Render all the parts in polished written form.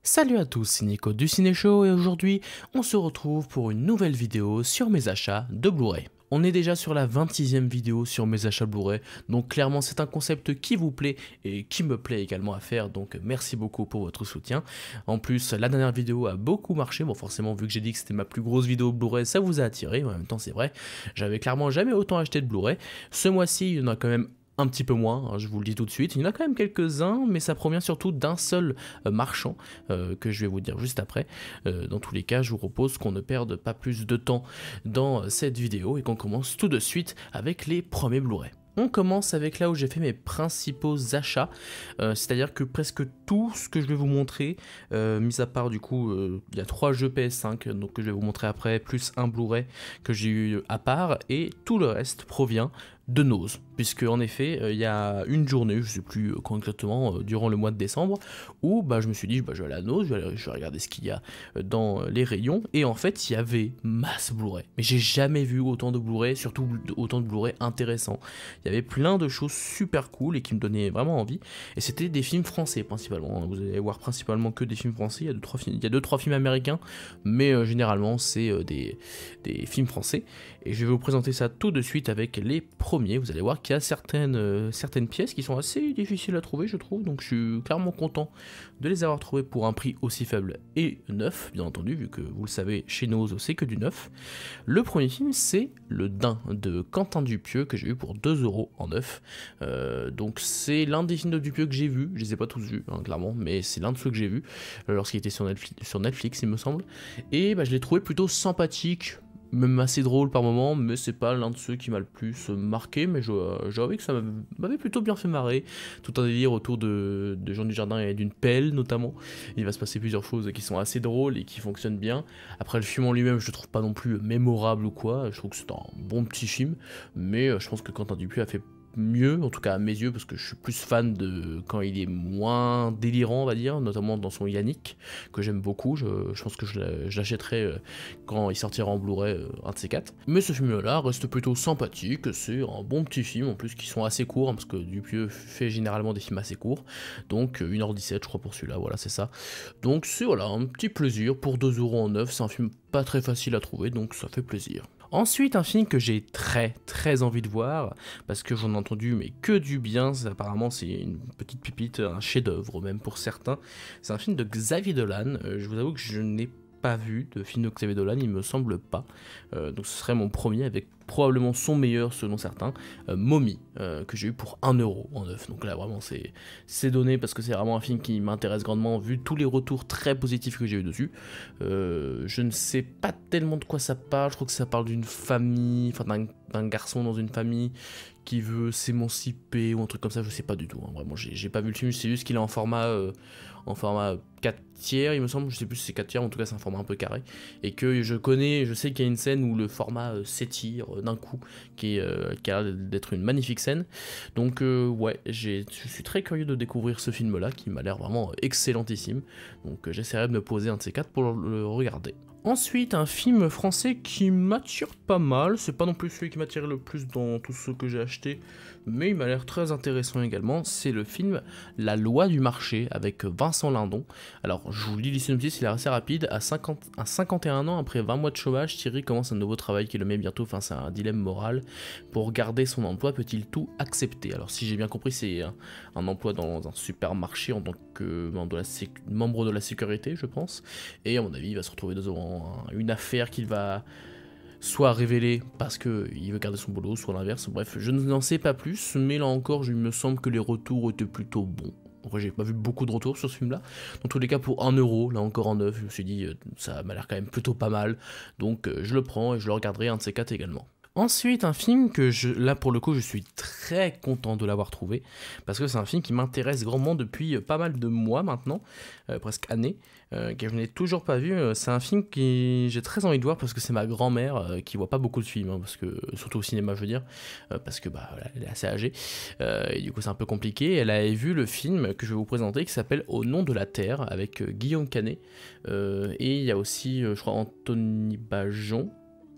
Salut à tous, c'est Nico du Ciné Show et aujourd'hui on se retrouve pour une nouvelle vidéo sur mes achats de Blu-ray. On est déjà sur la 26e vidéo sur mes achats Blu-ray, donc clairement c'est un concept qui vous plaît et qui me plaît également à faire, donc merci beaucoup pour votre soutien. En plus, la dernière vidéo a beaucoup marché, bon forcément vu que j'ai dit que c'était ma plus grosse vidéo Blu-ray, ça vous a attiré, en même temps c'est vrai, j'avais clairement jamais autant acheté de Blu-ray. Ce mois-ci, il y en a quand même un petit peu moins, hein, je vous le dis tout de suite. Il y en a quand même quelques-uns, mais ça provient surtout d'un seul marchand que je vais vous dire juste après. Dans tous les cas, je vous propose qu'on ne perde pas plus de temps dans cette vidéo et qu'on commence tout de suite avec les premiers Blu-ray. On commence avec là où j'ai fait mes principaux achats, c'est-à-dire que presque tout ce que je vais vous montrer, mis à part du coup, il y a 3 jeux PS5 donc que je vais vous montrer après, plus un Blu-ray que j'ai eu à part, et tout le reste provient de Nose, puisque en effet il y a une journée, je sais plus quand exactement, durant le mois de décembre, où je me suis dit je vais aller à Nose, je vais regarder ce qu'il y a dans les rayons, et en fait il y avait masse Blu-ray, mais j'ai jamais vu autant de Blu-ray, surtout autant de Blu-ray intéressants. Il y avait plein de choses super cool et qui me donnaient vraiment envie, et c'était des films français principalement, vous allez voir principalement que des films français, il y a 2-3 films américains, mais généralement c'est des films français, et je vais vous présenter ça tout de suite avec les premiers. Vous allez voir qu'il y a certaines pièces qui sont assez difficiles à trouver, je trouve, donc je suis clairement content de les avoir trouvées pour un prix aussi faible et neuf, bien entendu, vu que vous le savez, chez Nose c'est que du neuf. Le premier film, c'est Le Daim de Quentin Dupieux, que j'ai eu pour 2 € en neuf. Donc c'est l'un des films de Dupieux que j'ai vu, je les ai pas tous vus, hein, clairement, mais c'est l'un de ceux que j'ai vu lorsqu'il était sur Netflix, il me semble, et je l'ai trouvé plutôt sympathique, même assez drôle par moment, mais c'est pas l'un de ceux qui m'a le plus marqué, mais j'ai envie que ça m'avait plutôt bien fait marrer. Tout un délire autour de Jean Dujardin et d'une pelle notamment. Il va se passer plusieurs choses qui sont assez drôles et qui fonctionnent bien. Après, le film en lui-même, je le trouve pas non plus mémorable ou quoi, je trouve que c'est un bon petit film, mais je pense que Quentin Dupieux a fait mieux, en tout cas à mes yeux, parce que je suis plus fan de quand il est moins délirant, on va dire, notamment dans son Yannick, que j'aime beaucoup. Je pense que je l'achèterai quand il sortira en Blu-ray, un de ces quatre. Mais ce film-là reste plutôt sympathique, c'est un bon petit film, en plus qui sont assez courts, hein, parce que Dupieux fait généralement des films assez courts, donc 1h17 je crois pour celui-là, voilà c'est ça. Donc c'est voilà, un petit plaisir pour 2 € en neuf, c'est un film pas très facile à trouver, donc ça fait plaisir. Ensuite, un film que j'ai très envie de voir, parce que j'en ai entendu mais que du bien, apparemment c'est une petite pépite, un chef-d'œuvre même pour certains. C'est un film de Xavier Dolan, je vous avoue que je n'ai pas vu de film de Xavier Dolan, il me semble pas, donc ce serait mon premier avec probablement son meilleur selon certains, Mommy, que j'ai eu pour 1 € en neuf. Donc là vraiment c'est donné parce que c'est vraiment un film qui m'intéresse grandement vu tous les retours très positifs que j'ai eu dessus. Je ne sais pas tellement de quoi ça parle, je crois que ça parle d'une famille, enfin d'un garçon dans une famille qui veut s'émanciper ou un truc comme ça, je sais pas du tout, hein. Vraiment j'ai pas vu le film, c'est juste qu'il est en format 4 tiers il me semble, je sais plus si c'est 4 tiers, en tout cas c'est un format un peu carré, et que je sais qu'il y a une scène où le format s'étire d'un coup, qui a l'air d'être une magnifique scène, donc ouais, je suis très curieux de découvrir ce film là, qui m'a l'air vraiment excellentissime, donc j'essaierai de me poser un de ces quatre pour le regarder. Ensuite, un film français qui m'attire pas mal, c'est pas non plus celui qui m'attire le plus dans tous ceux que j'ai achetés, mais il m'a l'air très intéressant également, c'est le film La Loi du Marché avec Vincent Lindon. Alors, je vous lis le synopsis, il est assez rapide. À 51 ans, après 20 mois de chômage, Thierry commence un nouveau travail qui le met bientôt face à un dilemme moral. Pour garder son emploi, peut-il tout accepter? Alors, si j'ai bien compris, c'est un emploi dans un supermarché en tant que membre de la sécurité, je pense. Et à mon avis, il va se retrouver devant une affaire qu'il va soit révéler parce qu'il veut garder son boulot, soit l'inverse. Bref, je n'en sais pas plus, mais là encore, il me semble que les retours étaient plutôt bons. En vrai, j'ai pas vu beaucoup de retours sur ce film-là. Dans tous les cas, pour 1 €, là encore en neuf, je me suis dit, ça m'a l'air quand même plutôt pas mal. Donc, je le prends et je le regarderai un de ces quatre également. Ensuite, un film que là pour le coup je suis très content de l'avoir trouvé, parce que c'est un film qui m'intéresse grandement depuis pas mal de mois maintenant, presque années, que je n'ai toujours pas vu. C'est un film que j'ai très envie de voir parce que c'est ma grand-mère qui voit pas beaucoup de films, hein, parce que, surtout au cinéma je veux dire, parce que voilà, elle est assez âgée, et du coup c'est un peu compliqué. Elle avait vu le film que je vais vous présenter qui s'appelle Au nom de la terre avec Guillaume Canet, et il y a aussi je crois Anthony Bajon,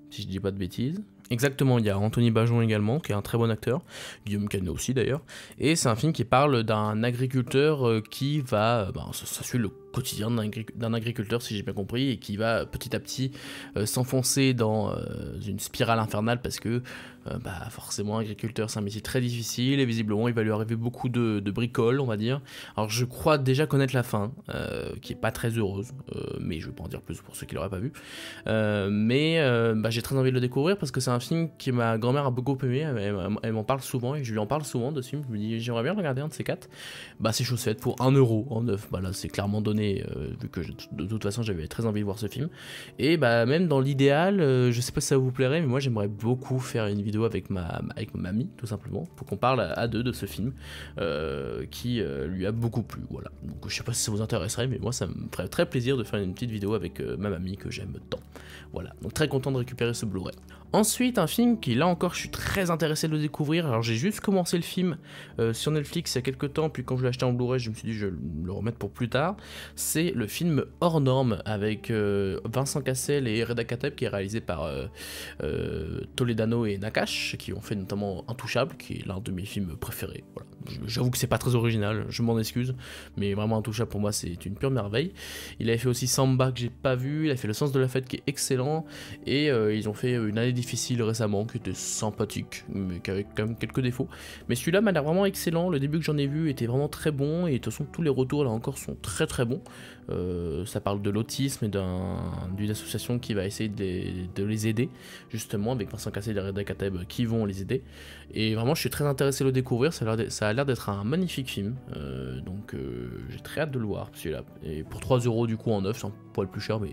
si je dis pas de bêtises. Exactement, il y a Anthony Bajon également, qui est un très bon acteur, Guillaume Canet aussi d'ailleurs, et c'est un film qui parle d'un agriculteur qui va, ça suit le quotidien d'un agriculteur, si j'ai bien compris, et qui va petit à petit s'enfoncer dans une spirale infernale parce que bah, forcément agriculteur c'est un métier très difficile et visiblement il va lui arriver beaucoup de bricoles, on va dire. Alors je crois déjà connaître la fin, qui est pas très heureuse, mais je vais pas en dire plus pour ceux qui l'auraient pas vu. Bah, j'ai très envie de le découvrir parce que c'est un film que ma grand-mère a beaucoup aimé, elle m'en parle souvent et je lui en parle souvent de ce film. Je me dis j'aimerais bien regarder un de ces quatre. Bah c'est chose faite pour 1 € en neuf. Bah là c'est clairement donné, vu que de toute façon j'avais très envie de voir ce film. Et bah même dans l'idéal, je sais pas si ça vous plairait, mais moi j'aimerais beaucoup faire une vidéo avec ma mamie, tout simplement, pour qu'on parle à deux de ce film, qui lui a beaucoup plu, voilà. Donc je sais pas si ça vous intéresserait, mais moi ça me ferait très plaisir de faire une petite vidéo avec ma mamie que j'aime tant. Voilà, donc très content de récupérer ce Blu-ray. Ensuite, un film qui, là encore, je suis très intéressé de le découvrir. Alors, j'ai juste commencé le film sur Netflix il y a quelques temps, puis quand je l'ai acheté en Blu-ray, je me suis dit je vais le remettre pour plus tard. C'est le film Hors Norme avec Vincent Cassel et Reda Kateb, qui est réalisé par Toledano et Nakash, qui ont fait notamment Intouchable, qui est l'un de mes films préférés. Voilà. J'avoue que c'est pas très original, je m'en excuse, mais vraiment Intouchable pour moi c'est une pure merveille. Il avait fait aussi Samba que j'ai pas vu, il a fait Le Sens de la Fête qui est excellent, et ils ont fait Une année difficile récemment qui était sympathique, mais qui avait quand même quelques défauts. Mais celui-là m'a l'air vraiment excellent, le début que j'en ai vu était vraiment très bon, et de toute façon tous les retours là encore sont très très bons. Ça parle de l'autisme et d'une association qui va essayer de les aider, justement, avec Vincent Cassel et Reda Kateb qui vont les aider. Et vraiment, je suis très intéressé de le découvrir, ça a l'air d'être un magnifique film, donc j'ai très hâte de le voir, celui-là. Et pour 3 € du coup en neuf, c'est un poil plus cher, mais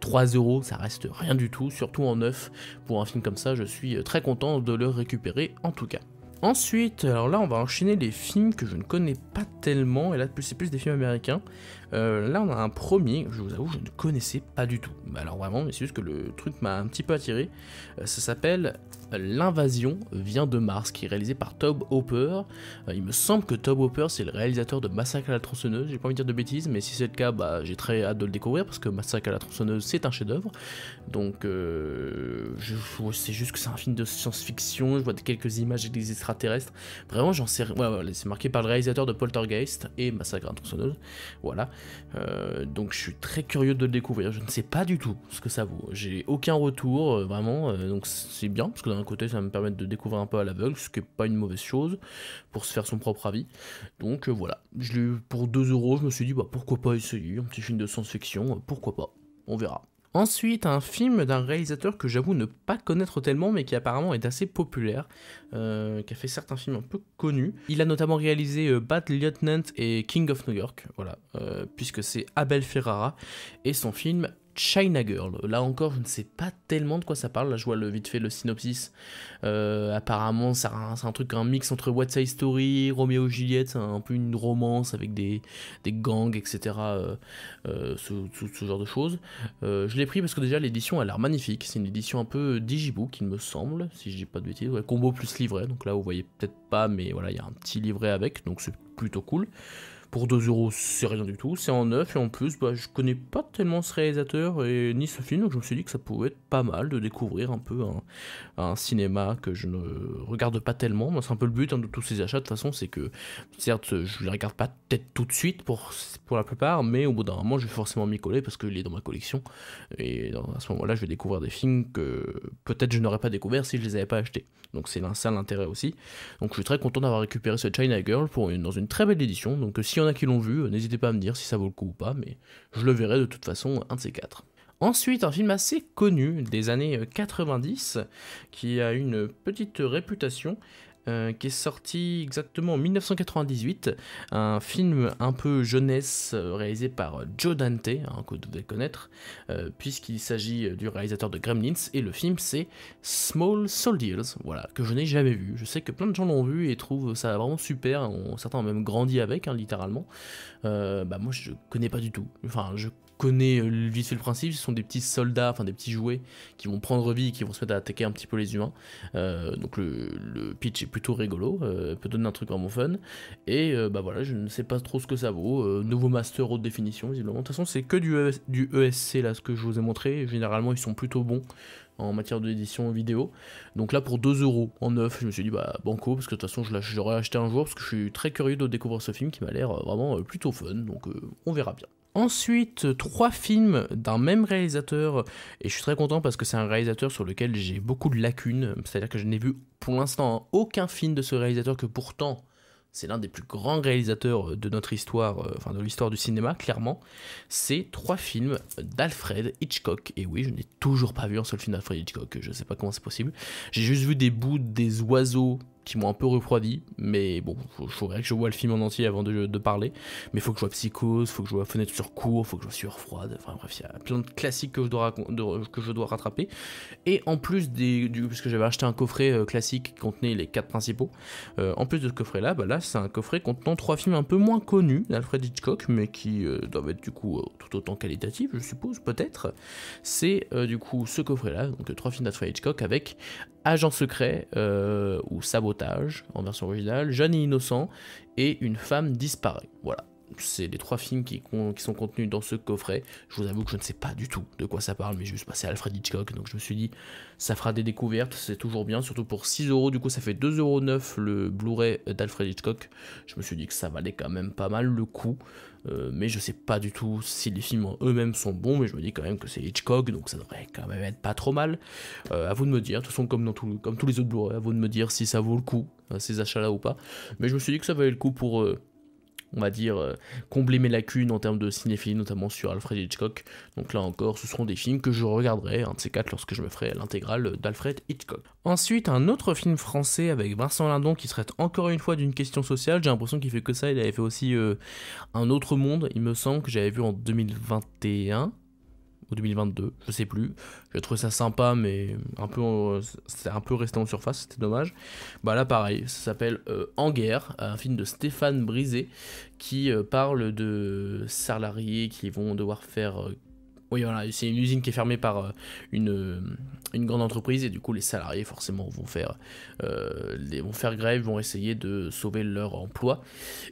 3 € ça reste rien du tout, surtout en neuf. Pour un film comme ça, je suis très content de le récupérer en tout cas. Ensuite, alors là on va enchaîner les films que je ne connais pas tellement, et là c'est plus des films américains. Là on a un premier, je vous avoue je ne connaissais pas du tout. Alors vraiment, mais c'est juste que le truc m'a un petit peu attiré. Ça s'appelle L'invasion vient de Mars, qui est réalisé par Tobe Hooper. Il me semble que Tobe Hooper c'est le réalisateur de Massacre à la tronçonneuse, j'ai pas envie de dire de bêtises, mais si c'est le cas, bah, j'ai très hâte de le découvrir parce que Massacre à la tronçonneuse c'est un chef-d'œuvre. Donc c'est juste que c'est un film de science-fiction, je vois quelques images avec des extraterrestres. Vraiment j'en sais rien, ouais, c'est marqué par le réalisateur de Poltergeist et Massacre à la tronçonneuse. Voilà. Donc je suis très curieux de le découvrir, je ne sais pas du tout ce que ça vaut, j'ai aucun retour, vraiment, donc c'est bien, parce que d'un côté ça va me permettre de découvrir un peu à l'aveugle, ce qui n'est pas une mauvaise chose, pour se faire son propre avis. Donc voilà, je l'ai eu pour 2 €, je me suis dit bah pourquoi pas essayer, un petit film de science-fiction, pourquoi pas, on verra. Ensuite, un film d'un réalisateur que j'avoue ne pas connaître tellement, mais qui apparemment est assez populaire, qui a fait certains films un peu connus. Il a notamment réalisé Bad Lieutenant et King of New York, voilà, puisque c'est Abel Ferrara, et son film China Girl. Là encore, je ne sais pas tellement de quoi ça parle. Là, je vois vite fait le synopsis. Apparemment, c'est un truc, un mix entre West Side Story, Roméo et Juliette, un peu une romance avec des gangs, etc. Ce genre de choses. Je l'ai pris parce que déjà l'édition a l'air magnifique. C'est une édition un peu digibook, il me semble, si je dis pas de bêtises. Ouais, combo plus livret. Donc là, vous voyez peut-être pas, mais voilà, il y a un petit livret avec, donc c'est plutôt cool. Pour 2 €, c'est rien du tout, c'est en neuf, et en plus, bah, je connais pas tellement ce réalisateur et ni ce film, donc je me suis dit que ça pouvait être pas mal de découvrir un peu un cinéma que je ne regarde pas tellement. Moi, c'est un peu le but de tous ces achats, de toute façon, c'est que, certes, je les regarde pas peut-être tout de suite pour la plupart, mais au bout d'un moment, je vais forcément m'y coller parce qu'il est dans ma collection, et à ce moment-là, je vais découvrir des films que peut-être je n'aurais pas découvert si je les avais pas achetés. Donc c'est ça l'intérêt aussi. Donc je suis très content d'avoir récupéré ce China Girl dans une très belle édition, donc s'il y en a qui l'ont vu, n'hésitez pas à me dire si ça vaut le coup ou pas, mais je le verrai de toute façon, un de ces quatre. Ensuite, un film assez connu des années 90, qui a une petite réputation, qui est sorti exactement en 1998, un film un peu jeunesse réalisé par Joe Dante, hein, que vous devez connaître, puisqu'il s'agit du réalisateur de Gremlins, et le film c'est Small Soldiers, voilà, que je n'ai jamais vu. Je sais que plein de gens l'ont vu et trouvent ça vraiment super, certains ont même grandi avec, hein, littéralement. Bah moi je connais pas du tout, enfin je connais vite fait le principe, ce sont des petits soldats, enfin des petits jouets qui vont prendre vie et qui vont se mettre à attaquer un petit peu les humains. Donc le pitch est plutôt rigolo, peut donner un truc vraiment fun, et bah voilà, je ne sais pas trop ce que ça vaut, nouveau master haute définition visiblement, de toute façon c'est que du ESC là, ce que je vous ai montré, généralement ils sont plutôt bons en matière d'édition vidéo, donc là pour 2 € en neuf, je me suis dit bah banco, parce que de toute façon je l'aurais acheté un jour, parce que je suis très curieux de découvrir ce film qui m'a l'air vraiment plutôt fun, donc on verra bien. Ensuite, 3 films d'un même réalisateur, et je suis très content parce que c'est un réalisateur sur lequel j'ai beaucoup de lacunes, c'est-à-dire que je n'ai vu pour l'instant aucun film de ce réalisateur, que pourtant c'est l'un des plus grands réalisateurs de notre histoire, enfin de l'histoire du cinéma, clairement. C'est 3 films d'Alfred Hitchcock, et oui, je n'ai toujours pas vu un seul film d'Alfred Hitchcock, je sais pas comment c'est possible. J'ai juste vu des bouts des oiseaux qui m'ont un peu refroidi, mais bon, il faudrait que je vois le film en entier avant de parler, mais il faut que je vois Psychose, il faut que je vois Fenêtre sur cour, il faut que je vois Sueur froide, enfin bref, il y a plein de classiques que je dois rattraper, et en plus puisque j'avais acheté un coffret classique qui contenait les 4 principaux, en plus de ce coffret là, bah là c'est un coffret contenant 3 films un peu moins connus d'Alfred Hitchcock, mais qui doivent être du coup tout autant qualitatifs, je suppose, peut-être. C'est du coup ce coffret là, donc 3 films d'Alfred Hitchcock avec Agent secret ou Sabotage en version originale, Jeune et innocent et Une femme disparaît. Voilà, c'est les 3 films qui sont contenus dans ce coffret. Je vous avoue que je ne sais pas du tout de quoi ça parle, mais juste c'est Alfred Hitchcock, donc je me suis dit ça fera des découvertes, c'est toujours bien, surtout pour 6 €, du coup ça fait 2,09 € le Blu-ray d'Alfred Hitchcock. Je me suis dit que ça valait quand même pas mal le coup. Mais je sais pas du tout si les films en eux-mêmes sont bons, mais je me dis quand même que c'est Hitchcock, donc ça devrait quand même être pas trop mal. À vous de me dire, de toute façon comme tous les autres Blu-ray, à vous de me dire si ça vaut le coup, ces achats-là ou pas. Mais je me suis dit que ça valait le coup pour, on va dire, combler mes lacunes en termes de cinéphilie, notamment sur Alfred Hitchcock. Donc là encore, ce seront des films que je regarderai, un de ces 4, lorsque je me ferai l'intégrale d'Alfred Hitchcock. Ensuite, un autre film français avec Vincent Lindon qui traite encore une fois d'une question sociale. J'ai l'impression qu'il fait que ça. Il avait fait aussi Un autre monde, il me semble, que j'avais vu en 2021 ou 2022, je sais plus. J'ai trouvé ça sympa, mais c'était un peu resté en surface, c'était dommage. Bah là pareil, ça s'appelle En guerre, un film de Stéphane Brisé qui parle de salariés qui vont devoir faire oui, voilà, c'est une usine qui est fermée par une grande entreprise, et du coup les salariés forcément vont faire grève, vont essayer de sauver leur emploi,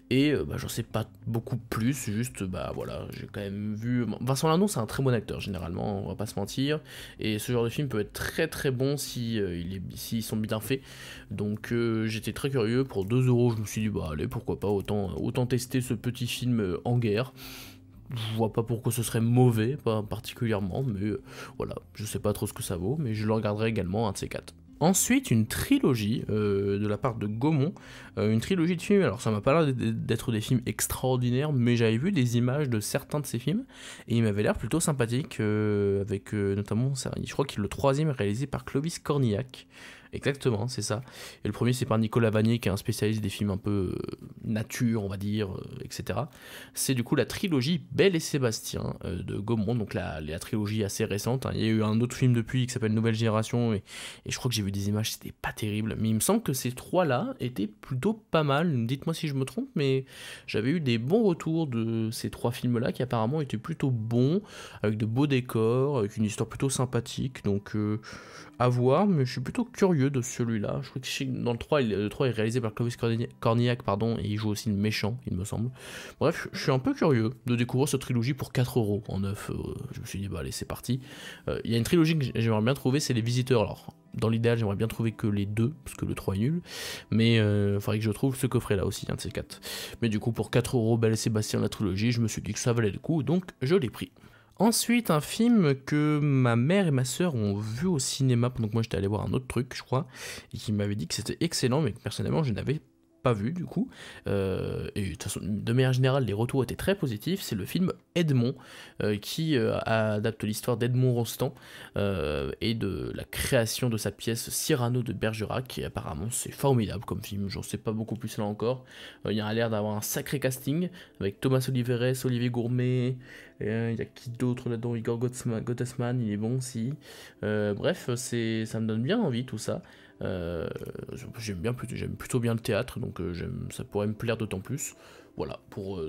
et bah, j'en sais pas beaucoup plus, juste bah voilà, j'ai quand même vu... Vincent Lindon c'est un très bon acteur généralement, on va pas se mentir, et ce genre de film peut être très très bon si s'ils sont bien faits, donc j'étais très curieux. Pour 2 €, je me suis dit bah allez, pourquoi pas, autant tester ce petit film En guerre. Je vois pas pourquoi ce serait mauvais, pas particulièrement, mais voilà, je sais pas trop ce que ça vaut, mais je le regarderai également, un de ces 4. Ensuite, une trilogie de la part de Gaumont, une trilogie de films. Alors ça m'a pas l'air d'être des films extraordinaires, mais j'avais vu des images de certains de ces films, et il m'avait l'air plutôt sympathique, avec notamment, je crois que le 3e est réalisé par Clovis Cornillac. Exactement, c'est ça. Et le premier, c'est par Nicolas Vanier, qui est un spécialiste des films un peu nature, on va dire, etc. C'est du coup la trilogie Belle et Sébastien de Gaumont, donc la trilogie assez récente, hein. Il y a eu un autre film depuis qui s'appelle Nouvelle Génération, et je crois que j'ai vu des images, c'était pas terrible. Mais il me semble que ces 3-là étaient plutôt pas mal. Dites-moi si je me trompe, mais j'avais eu des bons retours de ces 3 films-là qui apparemment étaient plutôt bons, avec de beaux décors, avec une histoire plutôt sympathique. Donc à voir, mais je suis plutôt curieux de celui-là. Je crois que dans le 3 est réalisé par Clovis Cornillac, pardon, et il joue aussi le méchant, il me semble. Bref, je suis un peu curieux de découvrir cette trilogie pour 4 € en neuf. Je me suis dit, bah allez, c'est parti. Il y a une trilogie que j'aimerais bien trouver, c'est Les Visiteurs. Alors, dans l'idéal, j'aimerais bien trouver que les 2, parce que le 3 est nul. Mais il faudrait que je trouve ce coffret-là aussi, un de ces 4. Mais du coup, pour 4 €, Belle et Sébastien, la trilogie, je me suis dit que ça valait le coup, donc je l'ai pris. Ensuite, un film que ma mère et ma soeur ont vu au cinéma pendant que moi j'étais allé voir un autre truc, je crois, et qui m'avait dit que c'était excellent, mais que personnellement je n'avais pas vu du coup. Et de toute façon, de manière générale, les retours étaient très positifs. C'est le film Edmond, qui adapte l'histoire d'Edmond Rostand et de la création de sa pièce Cyrano de Bergerac. Et apparemment, c'est formidable comme film. J'en sais pas beaucoup plus là encore. Il y a l'air d'avoir un sacré casting avec Thomas Oliveres, Olivier Gourmet. Il y a qui d'autre là-dedans? Igor Gottesman, il est bon aussi. Bref, ça me donne bien envie tout ça. J'aime plutôt bien le théâtre, donc ça pourrait me plaire d'autant plus. Voilà, pour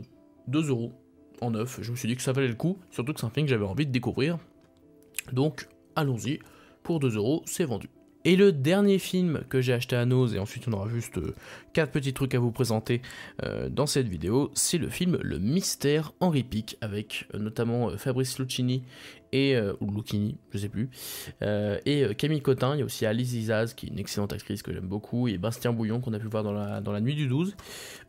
2 € en neuf, je me suis dit que ça valait le coup, surtout que c'est un film que j'avais envie de découvrir. Donc allons-y, pour 2 €, c'est vendu. Et le dernier film que j'ai acheté à Nose, et ensuite on aura juste 4 petits trucs à vous présenter dans cette vidéo, c'est le film Le Mystère Henri Pic, avec notamment Fabrice Lucchini ou Lucchini, je sais plus, et Camille Cotin. Il y a aussi Alice Isaz, qui est une excellente actrice que j'aime beaucoup, et Bastien Bouillon, qu'on a pu voir dans la nuit du 12.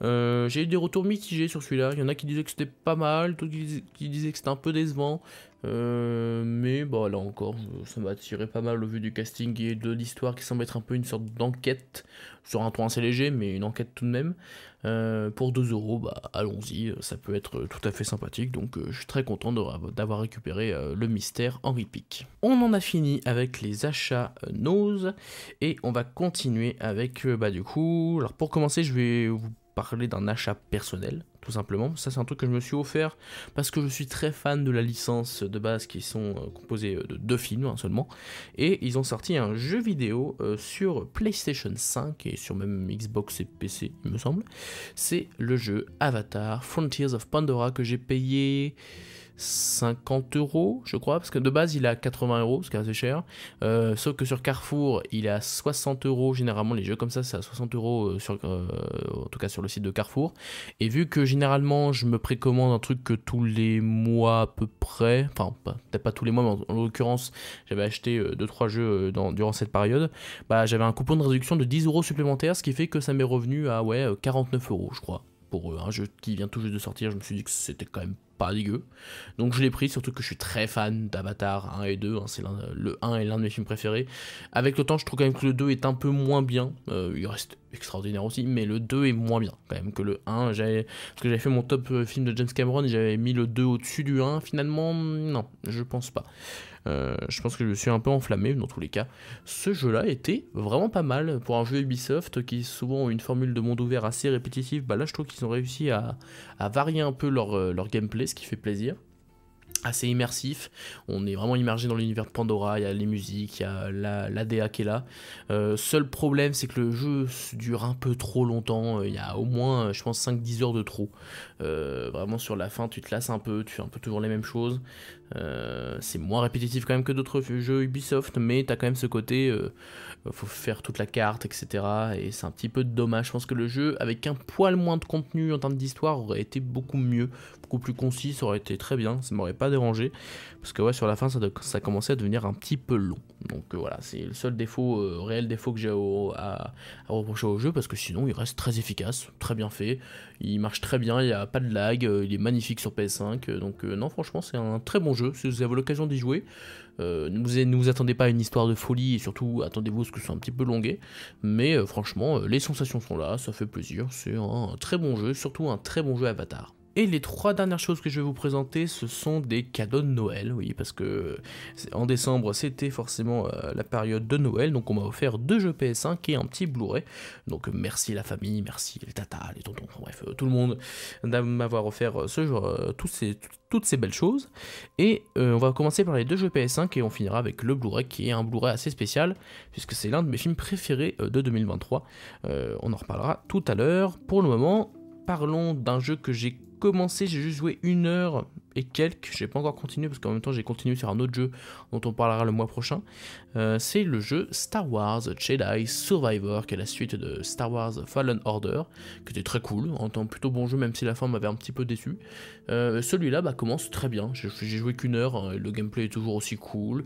J'ai eu des retours mitigés sur celui-là. Il y en a qui disaient que c'était pas mal, d'autres qui disaient que c'était un peu décevant. Mais bon, là encore, ça m'a attiré pas mal au vu du casting et de l'histoire qui semble être un peu une sorte d'enquête sur un ton assez léger, mais une enquête tout de même. Pour 2 euros, bah allons-y, ça peut être tout à fait sympathique, donc je suis très content d'avoir récupéré le mystère Henri Pic. On en a fini avec les achats Nose, et on va continuer avec, du coup, alors pour commencer, je vais vous parler d'un achat personnel, tout simplement. Ça, c'est un truc que je me suis offert parce que je suis très fan de la licence de base, qui sont composés de 2 films seulement, et ils ont sorti un jeu vidéo sur PlayStation 5 et sur même Xbox et PC, il me semble. C'est le jeu Avatar Frontiers of Pandora, que j'ai payé 50 euros, je crois, parce que de base il est à 80 euros, ce qui est assez cher. Sauf que sur Carrefour il est à 60 euros. Généralement, les jeux comme ça, c'est à 60 euros, en tout cas sur le site de Carrefour. Et vu que généralement je me précommande un truc que tous les mois à peu près, enfin peut-être pas tous les mois, mais en l'occurrence j'avais acheté 2-3 jeux durant cette période, bah j'avais un coupon de réduction de 10 euros supplémentaires, ce qui fait que ça m'est revenu à 49 euros, je crois. Pour un jeu qui vient tout juste de sortir, je me suis dit que c'était quand même pas dégueu. Donc je l'ai pris, surtout que je suis très fan d'Avatar 1 et 2, hein, le 1 est l'un de mes films préférés. Avec le temps, je trouve quand même que le 2 est un peu moins bien, il reste extraordinaire aussi, mais le 2 est moins bien quand même que le 1. Parce que j'avais fait mon top film de James Cameron et j'avais mis le 2 au-dessus du 1, finalement, non, je pense pas. Je pense que je suis un peu enflammé, dans tous les cas. Ce jeu-là était vraiment pas mal pour un jeu Ubisoft qui souvent ont une formule de monde ouvert assez répétitive. Bah là, je trouve qu'ils ont réussi à varier un peu leur gameplay, ce qui fait plaisir. Assez immersif, on est vraiment immergé dans l'univers de Pandora, il y a les musiques, il y a l'ADA qui est là. Seul problème, c'est que le jeu dure un peu trop longtemps, il y a au moins, je pense, 5-10 heures de trop. Vraiment sur la fin, tu te lasses un peu, tu fais un peu toujours les mêmes choses. C'est moins répétitif quand même que d'autres jeux Ubisoft, mais t'as quand même ce côté, faut faire toute la carte, etc. Et c'est un petit peu dommage. Je pense que le jeu, avec un poil moins de contenu en termes d'histoire, aurait été beaucoup mieux, beaucoup plus concis, ça aurait été très bien, ça m'aurait pas dérangé, parce que ouais, sur la fin ça commençait à devenir un petit peu long. Donc voilà, c'est le seul défaut, réel défaut que j'ai à reprocher au jeu, parce que sinon il reste très efficace, très bien fait, il marche très bien, il n'y a pas de lag, il est magnifique sur PS5, donc non, franchement c'est un très bon jeu. Si vous avez l'occasion d'y jouer, ne vous attendez pas à une histoire de folie, et surtout attendez-vous à ce que ce soit un petit peu longué, mais franchement les sensations sont là, ça fait plaisir, c'est un très bon jeu, surtout un très bon jeu Avatar. Et les 3 dernières choses que je vais vous présenter, ce sont des cadeaux de Noël, oui, parce que en décembre, c'était forcément la période de Noël, donc on m'a offert 2 jeux PS5 et un petit Blu-ray. Donc merci la famille, merci les tatas, les tontons, bref, tout le monde de m'avoir offert ce genre, toutes ces belles choses. Et on va commencer par les 2 jeux PS5 et on finira avec le Blu-ray, qui est un Blu-ray assez spécial, puisque c'est l'un de mes films préférés de 2023. On en reparlera tout à l'heure. Pour le moment, parlons d'un jeu que j'ai commencé, j'ai juste joué 1 heure et quelques, j'ai pas encore continué parce qu'en même temps j'ai continué sur un autre jeu dont on parlera le mois prochain. C'est le jeu Star Wars Jedi Survivor, qui est la suite de Star Wars Fallen Order, qui était très cool, en tant plutôt bon jeu, même si la fin m'avait un petit peu déçu. Celui-là commence très bien, j'ai joué qu'1 heure, hein, le gameplay est toujours aussi cool.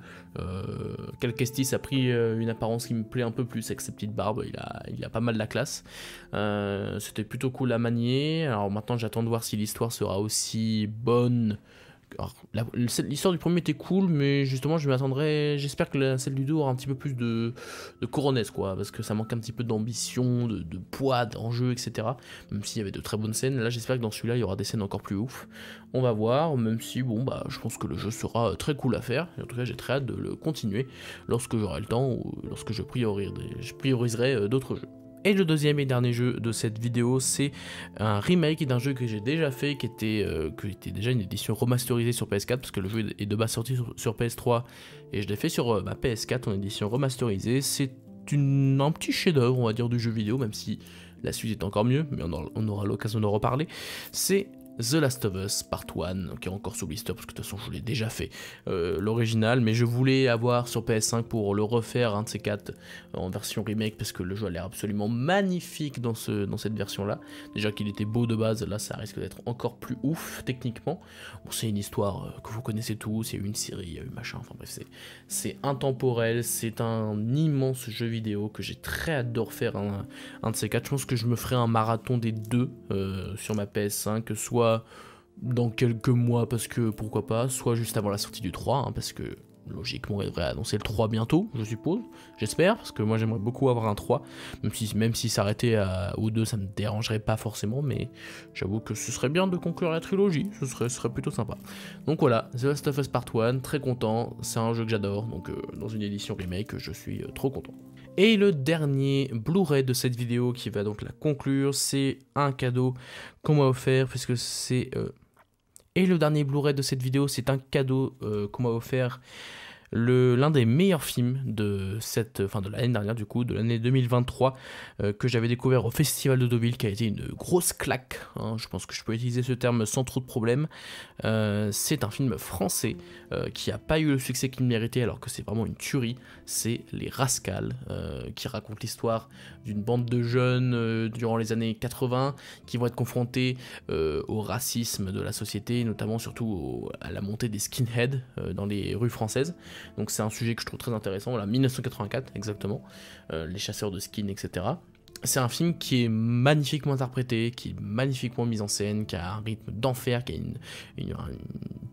Cal Kestis a pris une apparence qui me plaît un peu plus avec ses petites barbes, il a pas mal la classe. C'était plutôt cool à manier. Alors maintenant j'attends de voir si l'histoire sera aussi bonne. L'histoire du premier était cool, mais justement je m'attendrais, j'espère que celle du 2 aura un petit peu plus de couronnes, quoi, parce que ça manque un petit peu d'ambition, de poids, d'enjeu, etc. Même s'il y avait de très bonnes scènes, là j'espère que dans celui-là il y aura des scènes encore plus ouf. On va voir, même si je pense que le jeu sera très cool à faire, et en tout cas j'ai très hâte de le continuer lorsque j'aurai le temps, ou lorsque je prioriserai d'autres jeux. Et le deuxième et dernier jeu de cette vidéo, c'est un remake d'un jeu que j'ai déjà fait, qui était déjà une édition remasterisée sur PS4, parce que le jeu est de base sorti sur PS3, et je l'ai fait sur ma PS4 en édition remasterisée. C'est un petit chef-d'œuvre, on va dire, du jeu vidéo, même si la suite est encore mieux, mais on aura l'occasion de reparler. C'est The Last of Us Part 1, qui est encore sous blister parce que de toute façon je l'ai déjà fait, l'original, mais je voulais avoir sur PS5 pour le refaire, un de ces quatre, en version remake, parce que le jeu a l'air absolument magnifique dans cette version là. Déjà qu'il était beau de base, là ça risque d'être encore plus ouf techniquement. Bon, c'est une histoire que vous connaissez tous, il y a eu une série, il y a eu machin, enfin bref, c'est intemporel, c'est un immense jeu vidéo que j'ai très hâte de refaire un de ces quatre. Je pense que je me ferai un marathon des deux sur ma PS5, soit dans quelques mois parce que pourquoi pas, soit juste avant la sortie du 3, hein, parce que logiquement il devrait annoncer le 3 bientôt, je suppose, j'espère, parce que moi j'aimerais beaucoup avoir un 3, même si s'arrêter au 2 ça me dérangerait pas forcément, mais j'avoue que ce serait bien de conclure la trilogie, ce serait plutôt sympa. Donc voilà, The Last of Us Part 1, très content, c'est un jeu que j'adore, donc dans une édition remake, je suis trop content. Et le dernier Blu-ray de cette vidéo qui va donc la conclure, c'est un cadeau qu'on m'a offert, puisque c'est... Et le dernier Blu-ray de cette vidéo, c'est un cadeau qu'on m'a offert, l'un des meilleurs films de l'année dernière, du coup, de l'année 2023, que j'avais découvert au Festival de Deauville, qui a été une grosse claque, hein, je pense que je peux utiliser ce terme sans trop de problème. C'est un film français qui n'a pas eu le succès qu'il méritait, alors que c'est vraiment une tuerie. C'est Les Rascals, qui raconte l'histoire d'une bande de jeunes durant les années 80 qui vont être confrontés au racisme de la société, notamment surtout à la montée des skinheads dans les rues françaises. Donc c'est un sujet que je trouve très intéressant, voilà, 1984 exactement, les chasseurs de skins, etc. C'est un film qui est magnifiquement interprété, qui est magnifiquement mis en scène, qui a un rythme d'enfer, qui a une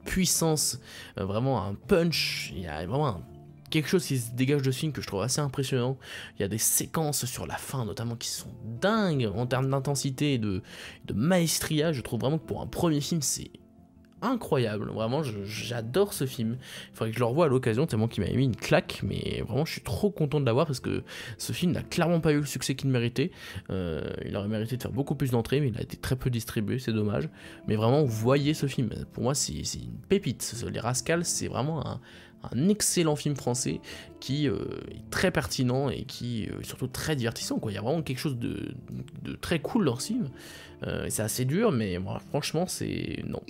puissance, vraiment un punch, il y a vraiment quelque chose qui se dégage de ce film que je trouve assez impressionnant. Il y a des séquences sur la fin notamment qui sont dingues en termes d'intensité et de maestria. Je trouve vraiment que pour un premier film c'est incroyable, vraiment j'adore ce film. Il faudrait que je le revoie à l'occasion tellement qu'il m'avait mis une claque, mais vraiment je suis trop content de l'avoir parce que ce film n'a clairement pas eu le succès qu'il méritait. Il aurait mérité de faire beaucoup plus d'entrées, mais il a été très peu distribué, c'est dommage. Mais vraiment, vous voyez ce film, pour moi c'est une pépite. Les Rascals, c'est vraiment un excellent film français qui est très pertinent et qui est surtout très divertissant, quoi. Il y a vraiment quelque chose de très cool dans ce film. C'est assez dur, mais bon, franchement c'est... non.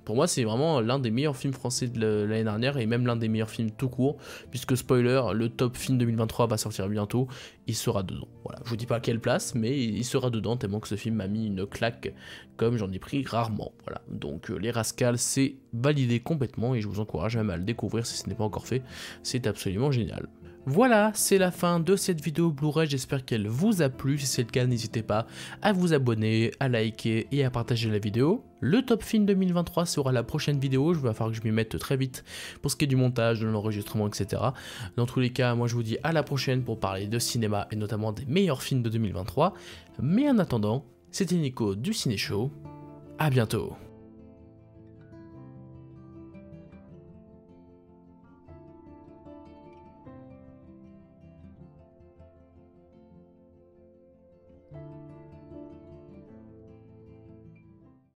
Pour moi, c'est vraiment l'un des meilleurs films français de l'année dernière et même l'un des meilleurs films tout court, puisque spoiler, le top film 2023 va sortir bientôt, il sera dedans. Voilà, je vous dis pas à quelle place, mais il sera dedans tellement que ce film m'a mis une claque comme j'en ai pris rarement. Voilà, donc Les Rascals, c'est validé complètement et je vous encourage même à le découvrir si ce n'est pas encore fait, c'est absolument génial. Voilà, c'est la fin de cette vidéo Blu-ray, j'espère qu'elle vous a plu, si c'est le cas n'hésitez pas à vous abonner, à liker et à partager la vidéo. Le top film 2023 sera la prochaine vidéo, il va falloir que je m'y mette très vite pour ce qui est du montage, de l'enregistrement, etc. Dans tous les cas, moi je vous dis à la prochaine pour parler de cinéma et notamment des meilleurs films de 2023. Mais en attendant, c'était Nico du Ciné Show, à bientôt.